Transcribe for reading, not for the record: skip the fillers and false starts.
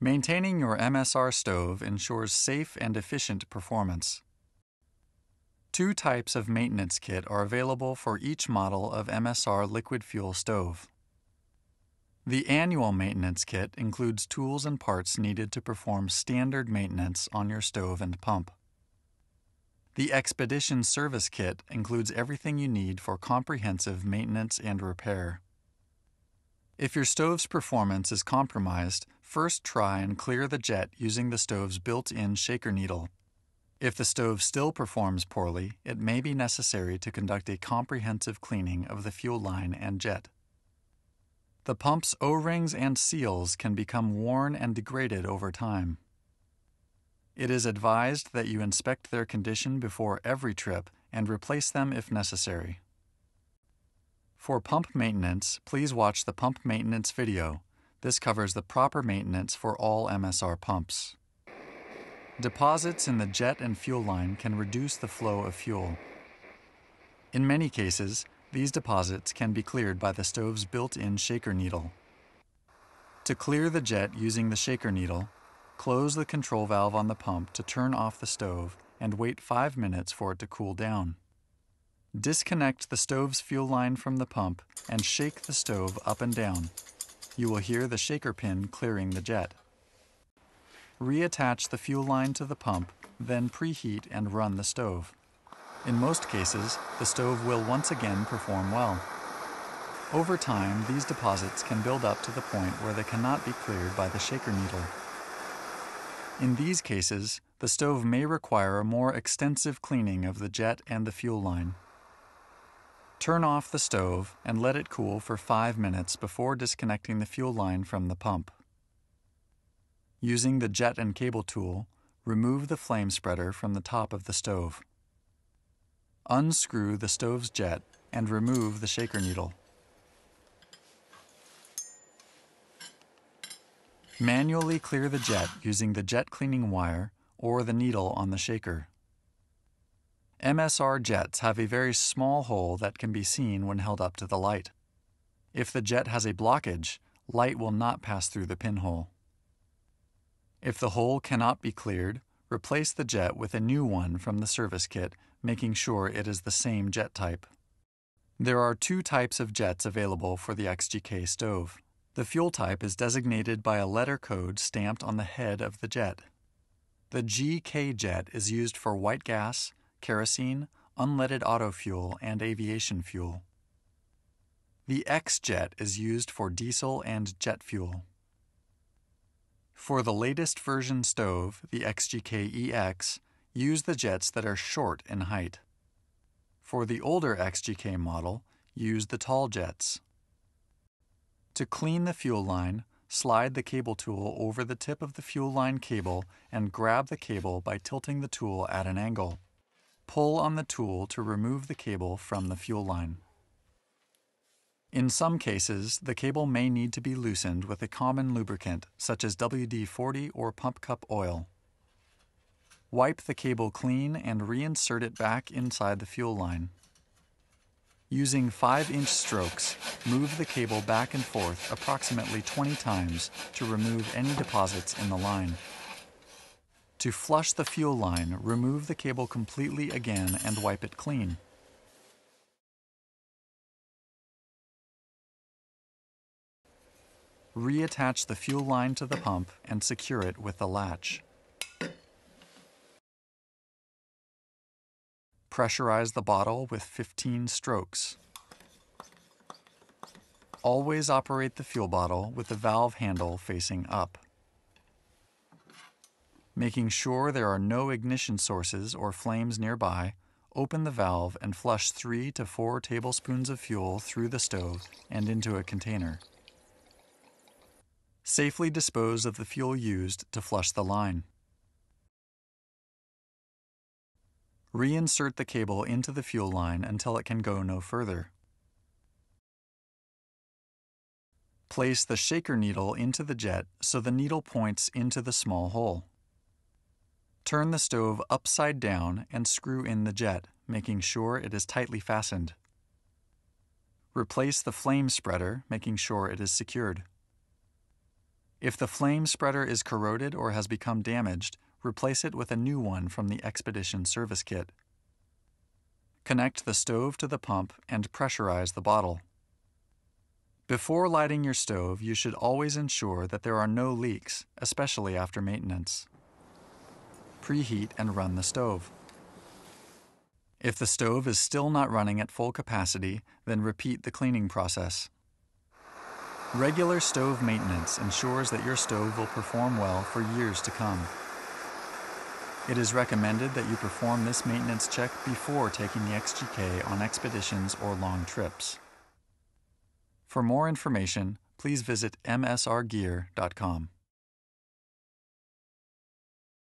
Maintaining your MSR stove ensures safe and efficient performance. Two types of maintenance kit are available for each model of MSR liquid fuel stove. The annual maintenance kit includes tools and parts needed to perform standard maintenance on your stove and pump. The Expedition Service Kit includes everything you need for comprehensive maintenance and repair. If your stove's performance is compromised, first try and clear the jet using the stove's built-in shaker needle. If the stove still performs poorly, it may be necessary to conduct a comprehensive cleaning of the fuel line and jet. The pump's O-rings and seals can become worn and degraded over time. It is advised that you inspect their condition before every trip and replace them if necessary. For pump maintenance, please watch the pump maintenance video. This covers the proper maintenance for all MSR pumps. Deposits in the jet and fuel line can reduce the flow of fuel. In many cases, these deposits can be cleared by the stove's built-in shaker needle. To clear the jet using the shaker needle, close the control valve on the pump to turn off the stove and wait 5 minutes for it to cool down. Disconnect the stove's fuel line from the pump and shake the stove up and down. You will hear the shaker pin clearing the jet. Reattach the fuel line to the pump, then preheat and run the stove. In most cases, the stove will once again perform well. Over time, these deposits can build up to the point where they cannot be cleared by the shaker needle. In these cases, the stove may require a more extensive cleaning of the jet and the fuel line. Turn off the stove and let it cool for 5 minutes before disconnecting the fuel line from the pump. Using the jet and cable tool, remove the flame spreader from the top of the stove. Unscrew the stove's jet and remove the shaker needle. Manually clear the jet using the jet cleaning wire or the needle on the shaker. MSR jets have a very small hole that can be seen when held up to the light. If the jet has a blockage, light will not pass through the pinhole. If the hole cannot be cleared, replace the jet with a new one from the service kit, making sure it is the same jet type. There are two types of jets available for the XGK stove. The fuel type is designated by a letter code stamped on the head of the jet. The GK jet is used for white gas, kerosene, unleaded auto fuel, and aviation fuel. The X jet is used for diesel and jet fuel. For the latest version stove, the XGK EX, use the jets that are short in height. For the older XGK model, use the tall jets. To clean the fuel line, slide the cable tool over the tip of the fuel line cable and grab the cable by tilting the tool at an angle. Pull on the tool to remove the cable from the fuel line. In some cases, the cable may need to be loosened with a common lubricant, such as WD-40 or pump cup oil. Wipe the cable clean and reinsert it back inside the fuel line. Using 5-inch strokes, move the cable back and forth approximately 20 times to remove any deposits in the line. To flush the fuel line, remove the cable completely again and wipe it clean. Reattach the fuel line to the pump and secure it with the latch. Pressurize the bottle with 15 strokes. Always operate the fuel bottle with the valve handle facing up. Making sure there are no ignition sources or flames nearby, open the valve and flush 3 to 4 tablespoons of fuel through the stove and into a container. Safely dispose of the fuel used to flush the line. Reinsert the cable into the fuel line until it can go no further. Place the shaker needle into the jet so the needle points into the small hole. Turn the stove upside down and screw in the jet, making sure it is tightly fastened. Replace the flame spreader, making sure it is secured. If the flame spreader is corroded or has become damaged, replace it with a new one from the Expedition Service Kit. Connect the stove to the pump and pressurize the bottle. Before lighting your stove, you should always ensure that there are no leaks, especially after maintenance. Preheat and run the stove. If the stove is still not running at full capacity, then repeat the cleaning process. Regular stove maintenance ensures that your stove will perform well for years to come. It is recommended that you perform this maintenance check before taking the XGK on expeditions or long trips. For more information, please visit msrgear.com.